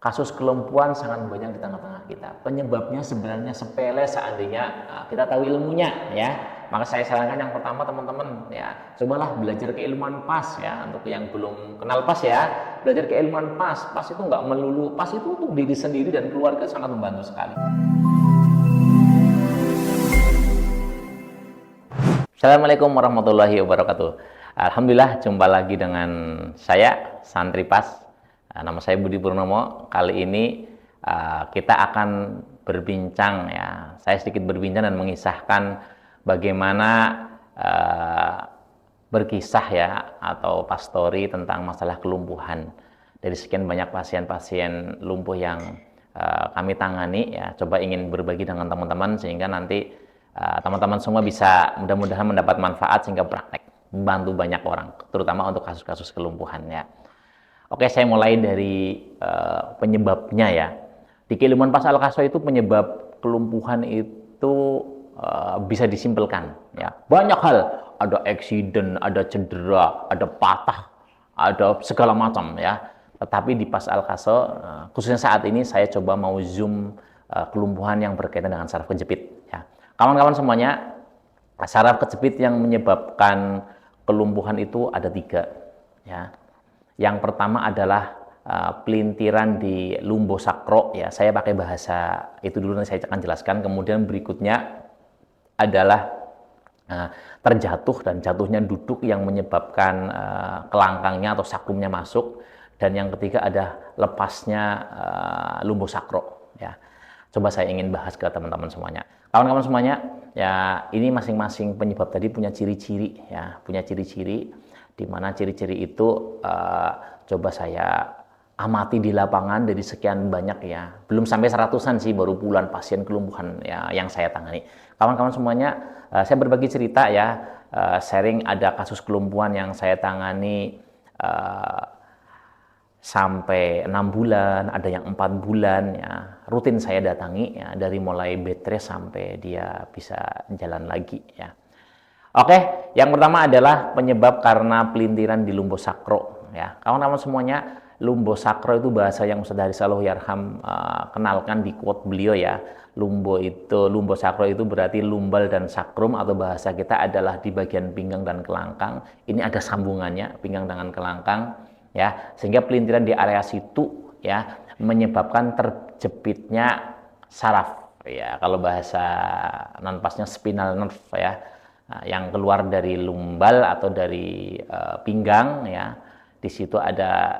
Kasus kelumpuhan sangat banyak di tengah-tengah kita. Penyebabnya sebenarnya sepele seandainya kita tahu ilmunya ya. Maka saya sarankan yang pertama teman-teman ya, cobalah belajar keilmuan PAS ya. Untuk yang belum kenal PAS ya, belajar keilmuan PAS. PAS itu nggak melulu, PAS itu untuk diri sendiri dan keluarga sangat membantu sekali. Assalamualaikum warahmatullahi wabarakatuh. Alhamdulillah jumpa lagi dengan saya Santri PAS. Nama saya Budi Purnomo. Kali ini kita akan berbincang ya. Saya sedikit berbincang dan mengisahkan bagaimana berkisah ya atau pastori tentang masalah kelumpuhan dari sekian banyak pasien-pasien lumpuh yang kami tangani ya. Coba ingin berbagi dengan teman-teman sehingga nanti teman-teman semua bisa mudah-mudahan mendapat manfaat sehingga praktek membantu banyak orang, terutama untuk kasus-kasus kelumpuhan ya. Oke, saya mulai dari penyebabnya ya. Di keilmuan PAS Al-Qaso itu penyebab kelumpuhan itu bisa disimpulkan ya. Banyak hal, ada eksiden, ada cedera, ada patah, ada segala macam ya. Tetapi di PAS Al-Qaso khususnya saat ini saya coba mau zoom kelumpuhan yang berkaitan dengan saraf kejepit ya. Kawan-kawan semuanya, saraf kejepit yang menyebabkan kelumpuhan itu ada 3 ya. Yang pertama adalah pelintiran di lumbosakro ya. Saya pakai bahasa itu dulu, nanti saya akan jelaskan. Kemudian berikutnya adalah terjatuh dan jatuhnya duduk yang menyebabkan kelangkangnya atau sakrumnya masuk. Dan yang ketiga ada lepasnya lumbosakro ya. Coba saya ingin bahas ke teman-teman semuanya. Kawan-kawan semuanya, ya ini masing-masing penyebab tadi punya ciri-ciri ya, punya ciri-ciri. Di mana ciri-ciri itu coba saya amati di lapangan dari sekian banyak ya, belum sampai 100-an sih, baru puluhan pasien kelumpuhan ya yang saya tangani. Kawan-kawan semuanya, saya berbagi cerita ya, sharing ada kasus kelumpuhan yang saya tangani sampai 6 bulan, ada yang 4 bulan ya, rutin saya datangi ya, dari mulai bed rest sampai dia bisa jalan lagi ya. Oke, yang pertama adalah penyebab karena pelintiran di lumbosakro ya. Kawan-kawan semuanya, lumbosakro itu bahasa yang Ustaz Haris Allahyarham kenalkan di quote beliau ya. Lumbosakro itu berarti lumbal dan sakrum, atau bahasa kita adalah di bagian pinggang dan kelangkang. Ini ada sambungannya pinggang dengan kelangkang ya. Sehingga pelintiran di area situ ya menyebabkan terjepitnya saraf ya. Kalau bahasa non pasnya spinal nerve ya. Yang keluar dari lumbal atau dari pinggang ya. Di situ ada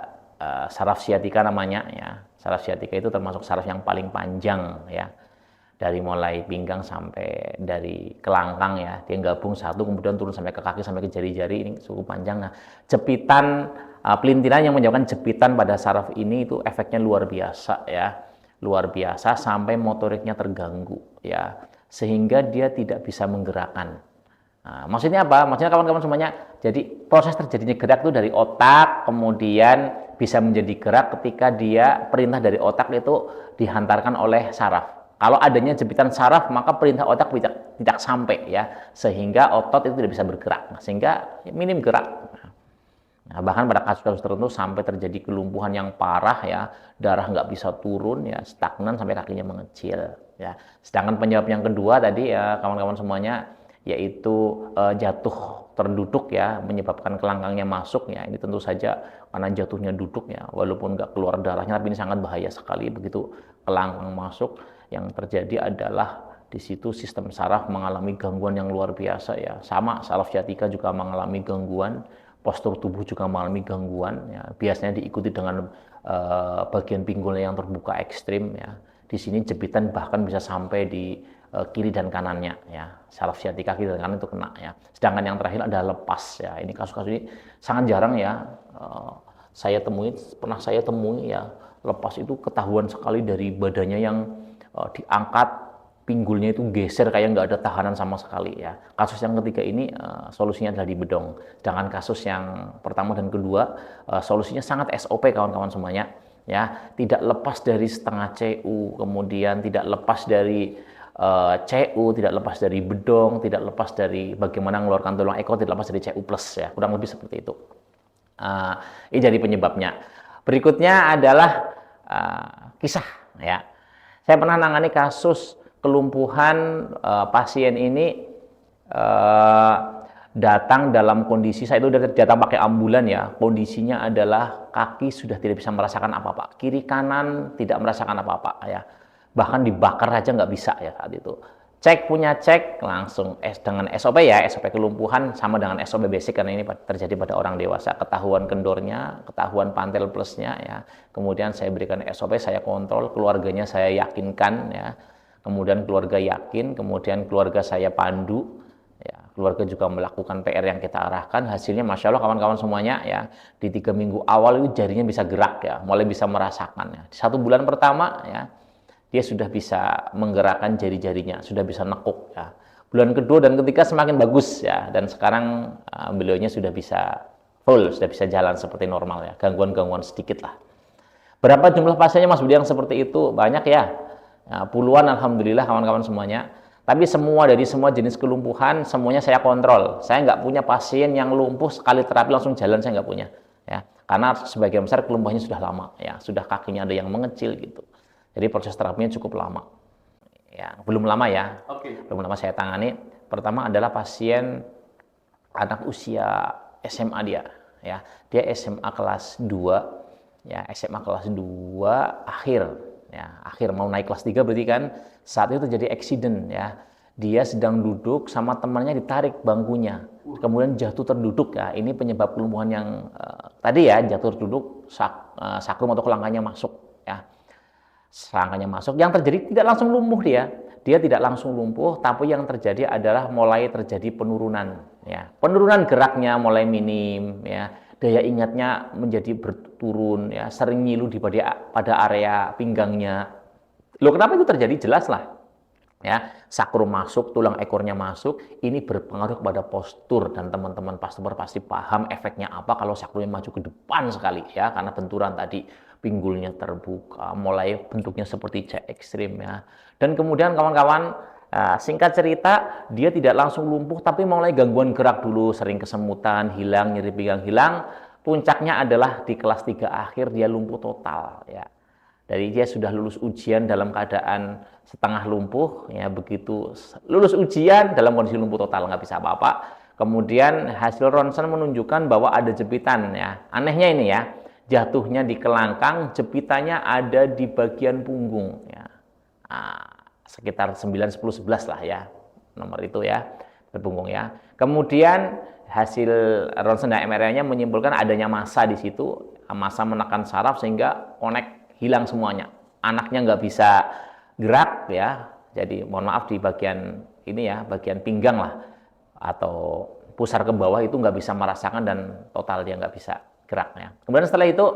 saraf sciatica namanya ya. Saraf sciatica itu termasuk saraf yang paling panjang ya. Dari mulai pinggang sampai dari kelangkang ya. Dia gabung satu kemudian turun sampai ke kaki sampai ke jari-jari, ini cukup panjang. Nah, jepitan pelintiran yang menyebabkan jepitan pada saraf ini itu efeknya luar biasa ya. Luar biasa sampai motoriknya terganggu ya. Sehingga dia tidak bisa menggerakkan. Nah, maksudnya apa? Maksudnya kawan-kawan semuanya, jadi proses terjadinya gerak itu dari otak, kemudian bisa menjadi gerak ketika dia perintah dari otak itu dihantarkan oleh saraf. Kalau adanya jepitan saraf, maka perintah otak tidak sampai ya, sehingga otot itu tidak bisa bergerak, sehingga minim gerak. Nah, bahkan pada kasus-kasus tertentu sampai terjadi kelumpuhan yang parah ya, darah nggak bisa turun ya, stagnan sampai kakinya mengecil ya. Sedangkan penyebab yang kedua tadi ya kawan-kawan semuanya, yaitu jatuh terduduk ya, menyebabkan kelangkangnya masuk ya. Ini tentu saja karena jatuhnya duduk ya, walaupun nggak keluar darahnya, tapi ini sangat bahaya sekali. Begitu kelangkang masuk, yang terjadi adalah di situ sistem saraf mengalami gangguan yang luar biasa ya. Sama saraf sciatica juga mengalami gangguan, postur tubuh juga mengalami gangguan ya. Biasanya diikuti dengan bagian pinggulnya yang terbuka ekstrim ya. Di sini jepitan bahkan bisa sampai di kiri dan kanannya ya, saraf sciatica kiri dan kanan itu kena ya. Sedangkan yang terakhir adalah lepas ya. Ini kasus-kasus ini sangat jarang ya pernah saya temui ya, lepas itu ketahuan sekali dari badannya yang diangkat, pinggulnya itu geser kayak nggak ada tahanan sama sekali ya. Kasus yang ketiga ini solusinya adalah di bedong. Sedangkan kasus yang pertama dan kedua solusinya sangat SOP kawan-kawan semuanya ya, tidak lepas dari setengah CU, kemudian tidak lepas dari CU, tidak lepas dari bedong, tidak lepas dari bagaimana mengeluarkan tulang ekor, tidak lepas dari CU plus ya, kurang lebih seperti itu. Ini jadi penyebabnya. Berikutnya adalah kisah ya. Saya pernah nangani kasus kelumpuhan pasien ini datang dalam kondisi, saya itu datang pakai ambulan ya, kondisinya adalah kaki sudah tidak bisa merasakan apa-apa, kiri kanan tidak merasakan apa-apa ya, bahkan dibakar aja nggak bisa ya saat itu. Cek langsung dengan SOP ya, SOP kelumpuhan sama dengan SOP basic karena ini terjadi pada orang dewasa, ketahuan kendornya, ketahuan pantel plusnya ya. Kemudian saya berikan SOP, saya kontrol, keluarganya saya yakinkan ya. Kemudian keluarga yakin, kemudian keluarga saya pandu ya. Keluarga juga melakukan PR yang kita arahkan, hasilnya Masya Allah kawan-kawan semuanya ya, di 3 minggu awal itu jarinya bisa gerak ya, mulai bisa merasakan ya. Di 1 bulan pertama ya, dia sudah bisa menggerakkan jari-jarinya, sudah bisa nekuk ya. Bulan kedua dan ketiga semakin bagus ya, dan sekarang beliaunya sudah bisa full, sudah bisa jalan seperti normal ya, gangguan-gangguan sedikit lah. Berapa jumlah pasiennya Mas Budi yang seperti itu? Banyak ya, puluhan alhamdulillah kawan-kawan semuanya. Tapi dari semua jenis kelumpuhan, semuanya saya kontrol. Saya nggak punya pasien yang lumpuh sekali terapi langsung jalan, saya nggak punya. Ya, karena sebagian besar kelumpuhannya sudah lama, ya, sudah kakinya ada yang mengecil gitu. Jadi proses terapinya cukup lama. Ya, belum lama ya. Belum lama saya tangani. Pertama adalah pasien anak usia SMA dia. Ya, dia SMA kelas 2. Ya, SMA kelas 2 akhir. Ya, akhir mau naik kelas 3 berarti kan saat itu terjadi accident ya. Dia sedang duduk sama temannya ditarik bangkunya. Kemudian jatuh terduduk ya. Ini penyebab kelumpuhan yang tadi ya, jatuh terduduk, sakrum atau kelangkanya masuk ya. Selangkanya masuk, yang terjadi tidak langsung lumpuh dia. Dia tidak langsung lumpuh, tapi yang terjadi adalah mulai terjadi penurunan ya. Penurunan geraknya mulai minim ya. Daya ingatnya menjadi berturun ya, sering ngilu pada area pinggangnya. Loh, kenapa itu terjadi? Jelas lah. Ya, sakrum masuk, tulang ekornya masuk, ini berpengaruh kepada postur, dan teman-teman customer pasti paham efeknya apa kalau sakrumnya maju ke depan sekali ya, karena benturan tadi, pinggulnya terbuka, mulai bentuknya seperti C ekstrim ya. Dan kemudian kawan-kawan, singkat cerita, dia tidak langsung lumpuh tapi mulai gangguan gerak dulu, sering kesemutan, hilang, nyeri pinggang hilang. Puncaknya adalah di kelas 3 akhir dia lumpuh total ya. Dari dia sudah lulus ujian dalam keadaan setengah lumpuh ya, begitu lulus ujian dalam kondisi lumpuh total, nggak bisa apa-apa. Kemudian hasil ronsen menunjukkan bahwa ada jepitan ya. Anehnya ini ya, jatuhnya di kelangkang, jepitannya ada di bagian punggung ya. Sekitar 9, 10, 11 lah ya, nomor itu ya, punggung ya. Kemudian hasil ronsen dan MRI-nya menyimpulkan adanya massa di situ, massa menekan saraf sehingga connect, hilang semuanya. Anaknya nggak bisa gerak ya, jadi mohon maaf di bagian ini ya, bagian pinggang lah, atau pusar ke bawah itu nggak bisa merasakan dan total dia nggak bisa gerak ya. Kemudian setelah itu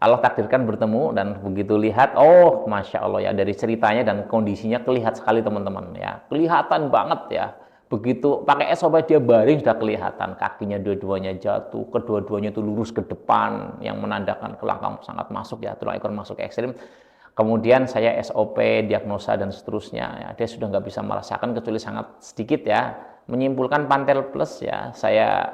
Allah takdirkan bertemu, dan begitu lihat, oh Masya Allah ya, dari ceritanya dan kondisinya kelihatan sekali teman-teman ya, kelihatan banget ya. Begitu pakai SOP dia baring sudah kelihatan, kakinya dua-duanya jatuh, kedua-duanya itu lurus ke depan, yang menandakan kelangkang sangat masuk ya, tulang ekor masuk ke ekstrim. Kemudian saya SOP, diagnosa dan seterusnya ya, dia sudah nggak bisa merasakan kecuali sangat sedikit ya, menyimpulkan pantel plus ya. Saya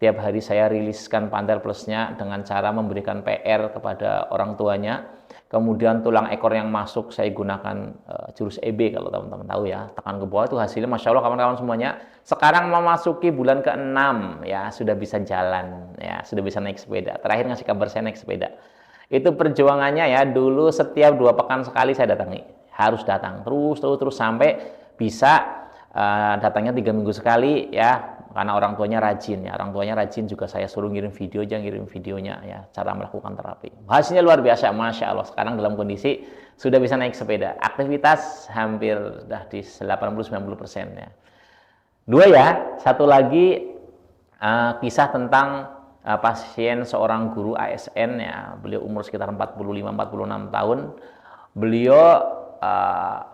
tiap hari saya riliskan pantel plusnya dengan cara memberikan PR kepada orang tuanya. Kemudian tulang ekor yang masuk saya gunakan jurus EB, kalau teman-teman tahu ya, tekan ke bawah itu hasilnya Masya Allah kawan-kawan semuanya. Sekarang memasuki bulan ke-6 ya, sudah bisa jalan ya, sudah bisa naik sepeda. Terakhir ngasih kabar saya naik sepeda. Itu perjuangannya ya, dulu setiap 2 pekan sekali saya datangi, harus datang terus sampai bisa datangnya 3 minggu sekali ya, karena orang tuanya rajin ya. Orang tuanya rajin juga, saya suruh ngirim videonya ya, cara melakukan terapi. Hasilnya luar biasa, Masya Allah. Sekarang dalam kondisi sudah bisa naik sepeda, aktivitas hampir dah di 80-90% ya. 2 ya, satu lagi kisah tentang pasien seorang guru ASN ya. Beliau umur sekitar 45-46 tahun. Beliau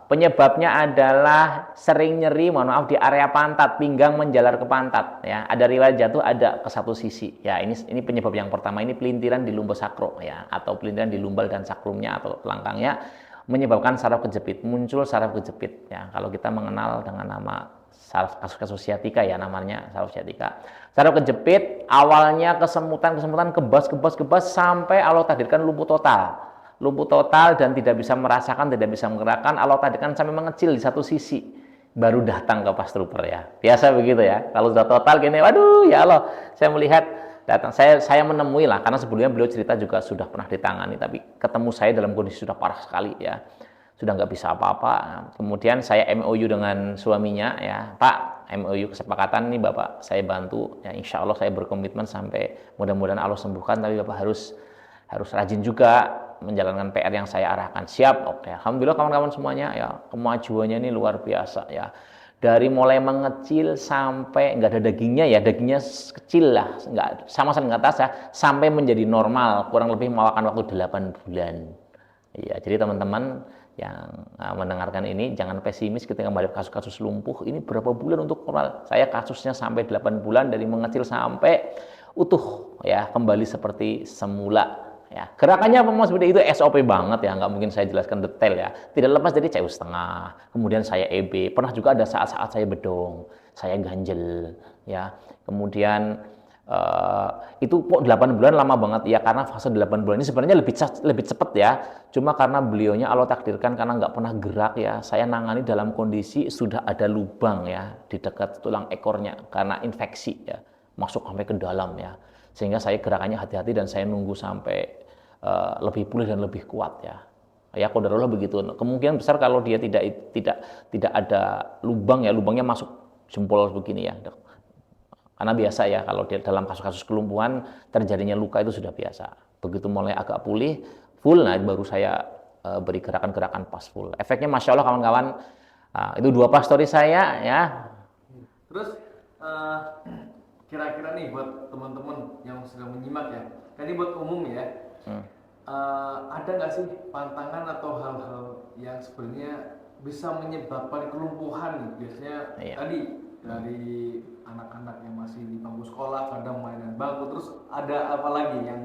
penyebabnya adalah sering nyeri, mohon maaf, di area pantat, pinggang menjalar ke pantat ya. Ada riwayat jatuh, ada ke satu sisi ya. Ini penyebab yang pertama, ini pelintiran di lumbosakro ya, atau pelintiran di lumbal dan sakrumnya atau kelangkangnya, menyebabkan saraf kejepit, muncul saraf kejepit ya. Kalau kita mengenal dengan nama kasus-kasus sciatica ya namanya, saraf sciatica. Saraf kejepit, awalnya kesemutan, kebas sampai Allah takdirkan lumpuh total. Lumpuh total dan tidak bisa merasakan, tidak bisa menggerakkan, Allah takdirkan sampai mengecil di satu sisi. Baru datang ke Pas Trooper ya. Biasa begitu ya. Kalau sudah total gini, waduh ya Allah, saya melihat datang, saya menemui lah, karena sebelumnya beliau cerita juga sudah pernah ditangani, tapi ketemu saya dalam kondisi sudah parah sekali ya, sudah nggak bisa apa-apa. Kemudian saya MOU dengan suaminya ya, Pak, MOU kesepakatan nih Bapak, saya bantu ya, insya Allah saya berkomitmen sampai mudah-mudahan Allah sembuhkan, tapi Bapak harus rajin juga menjalankan PR yang saya arahkan. Siap, oke. Alhamdulillah kawan-kawan semuanya ya, kemajuannya ini luar biasa ya. Dari mulai mengecil sampai nggak ada dagingnya ya, dagingnya kecil lah, nggak sama sekali nggak terasa, sampai menjadi normal, kurang lebih memakan waktu 8 bulan. Ya, jadi teman-teman yang mendengarkan ini jangan pesimis ketika menghadapi kasus-kasus lumpuh. Ini berapa bulan untuk normal? Saya kasusnya sampai 8 bulan, dari mengecil sampai utuh ya, kembali seperti semula. Ya, gerakannya apa seperti itu, SOP banget ya, nggak mungkin saya jelaskan detail ya. Tidak lepas dari CU setengah, kemudian saya EB, pernah juga ada saat-saat saya bedong, saya ganjel, ya. Kemudian itu kok 8 bulan lama banget ya, karena fase 8 bulan ini sebenarnya lebih cepat ya. Cuma karena beliaunya Allah takdirkan karena nggak pernah gerak ya, saya nangani dalam kondisi sudah ada lubang ya di dekat tulang ekornya karena infeksi ya, masuk sampai ke dalam ya. Sehingga saya gerakannya hati-hati dan saya nunggu sampai lebih pulih dan lebih kuat ya. Ya qadarullah begitu. Kemungkinan besar kalau dia tidak ada lubang ya, lubangnya masuk jempol begini ya. Karena biasa ya kalau dalam kasus-kasus kelumpuhan terjadinya luka itu sudah biasa. Begitu mulai agak pulih, full, nah baru saya beri gerakan-gerakan pas full. Efeknya Masya Allah kawan-kawan. Itu 2 pas story saya ya. Terus kira-kira nih buat teman-teman yang sedang menyimak ya, tadi buat umum ya, ada nggak sih pantangan atau hal-hal yang sebenarnya bisa menyebabkan kelumpuhan nih? Biasanya tadi dari anak-anak yang masih di bangku sekolah, kadang mainan bangku, terus ada apa lagi yang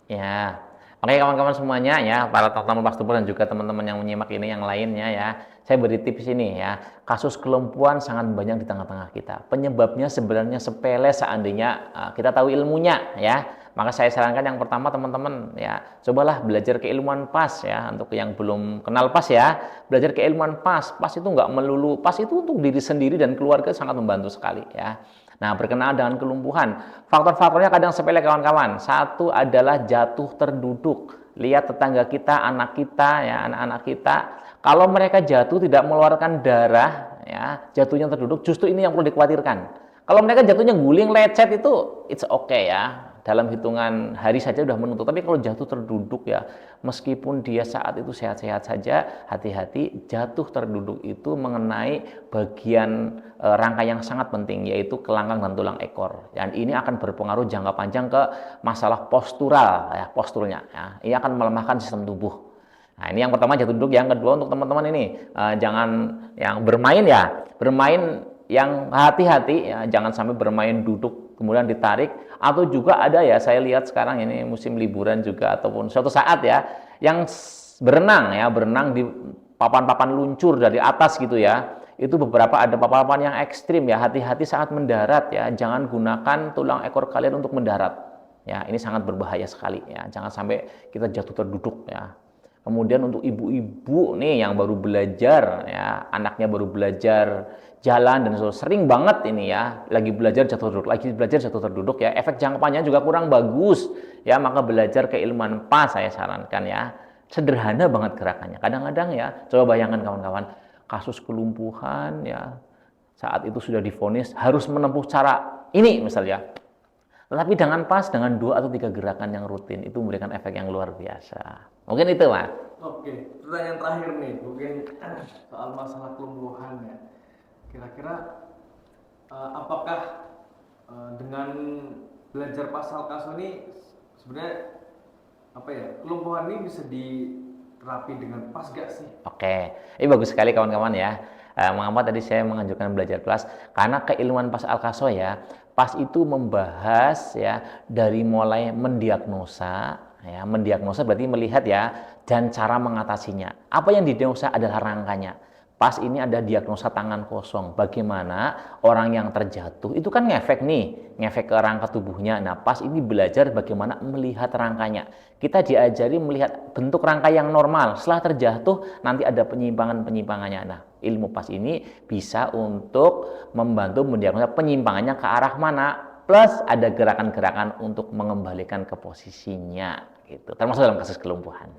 ya. Oke kawan-kawan semuanya ya, para teman-teman Pas Trooper dan juga teman-teman yang menyimak ini yang lainnya ya, saya beri tips ini ya. Kasus kelumpuhan sangat banyak di tengah-tengah kita. Penyebabnya sebenarnya sepele seandainya kita tahu ilmunya ya. Maka saya sarankan yang pertama teman-teman ya, cobalah belajar keilmuan PAS ya. Untuk yang belum kenal PAS ya, belajar keilmuan PAS. PAS itu nggak melulu, PAS itu untuk diri sendiri dan keluarga sangat membantu sekali ya. Nah, berkenaan dengan kelumpuhan, faktor-faktornya kadang sepele kawan-kawan. Satu adalah jatuh terduduk. Lihat tetangga kita, anak kita, ya, anak-anak kita. Kalau mereka jatuh tidak mengeluarkan darah, ya, jatuhnya terduduk, justru ini yang perlu dikhawatirkan. Kalau mereka jatuhnya guling, lecet itu, it's okay ya. Dalam hitungan hari saja sudah menutup. Tapi kalau jatuh terduduk ya, meskipun dia saat itu sehat-sehat saja, hati-hati, jatuh terduduk itu mengenai bagian rangka yang sangat penting, yaitu kelangkang dan tulang ekor. Dan ini akan berpengaruh jangka panjang ke masalah postural, ya, posturnya. Ya. Ini akan melemahkan sistem tubuh. Nah, ini yang pertama jatuh duduk. Yang kedua untuk teman-teman ini, jangan yang bermain ya, bermain yang hati-hati ya, jangan sampai bermain duduk kemudian ditarik, atau juga ada ya, saya lihat sekarang ini musim liburan juga ataupun suatu saat ya, yang berenang ya, berenang di papan-papan luncur dari atas gitu ya. Itu beberapa ada papan-papan yang ekstrim ya, hati-hati saat mendarat ya, jangan gunakan tulang ekor kalian untuk mendarat. Ya, ini sangat berbahaya sekali ya, jangan sampai kita jatuh terduduk ya. Kemudian untuk ibu-ibu nih yang baru belajar ya, anaknya baru belajar jalan dan sering banget ini ya, lagi belajar jatuh terduduk ya, efek jangka panjang juga kurang bagus ya, maka belajar keilmuan PAS saya sarankan ya. Sederhana banget gerakannya. Kadang-kadang ya, coba bayangkan kawan-kawan, kasus kelumpuhan ya, saat itu sudah divonis harus menempuh cara ini misalnya. Tetapi dengan PAS, dengan 2 atau 3 gerakan yang rutin, itu memberikan efek yang luar biasa. Mungkin itu, Mas. Oke, pertanyaan terakhir nih, mungkin soal masalah kelumpuhan ya. Kira-kira apakah dengan belajar pasal kasus ini sebenarnya apa ya, kelumpuhan ini bisa diterapi dengan PAS gak sih? Oke, ini bagus sekali kawan-kawan ya. Mengapa tadi saya menganjurkan belajar PAS? Karena keilmuan PAS Al-Kaso ya, PAS itu membahas ya dari mulai mendiagnosa, ya mendiagnosa berarti melihat ya, dan cara mengatasinya. Apa yang didiagnosa adalah rangkanya. pas ini ada diagnosa tangan kosong. Bagaimana orang yang terjatuh itu kan ngefek nih, ngefek ke rangka tubuhnya. Nah, pas ini belajar bagaimana melihat rangkanya. Kita diajari melihat bentuk rangka yang normal. Setelah terjatuh nanti ada penyimpangan-penyimpangannya. Nah, ilmu pas ini bisa untuk membantu mendiagnosa penyimpangannya ke arah mana. Plus ada gerakan-gerakan untuk mengembalikan ke posisinya gitu. Termasuk dalam kasus kelumpuhan.